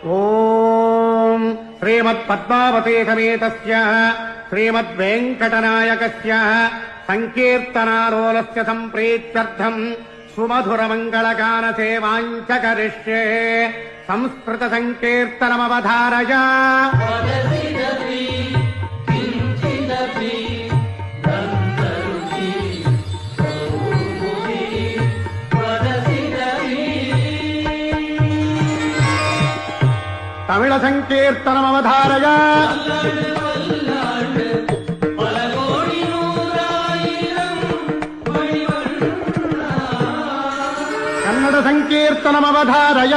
ఓం శ్రీమత్పద్మావతీ సమేతస్య శ్రీమద్వేంకటనాయకస్య సంకీర్తనాలోలస్య సంప్రీత్యర్థం సుమధురమంగళగాన సేవాంచ కరిష్యే. సంస్కృత సంకీర్తనమవధారయ. తమిళ సంకీర్తనమవధారయ. కన్నడ సంకీర్తనమవధారయ.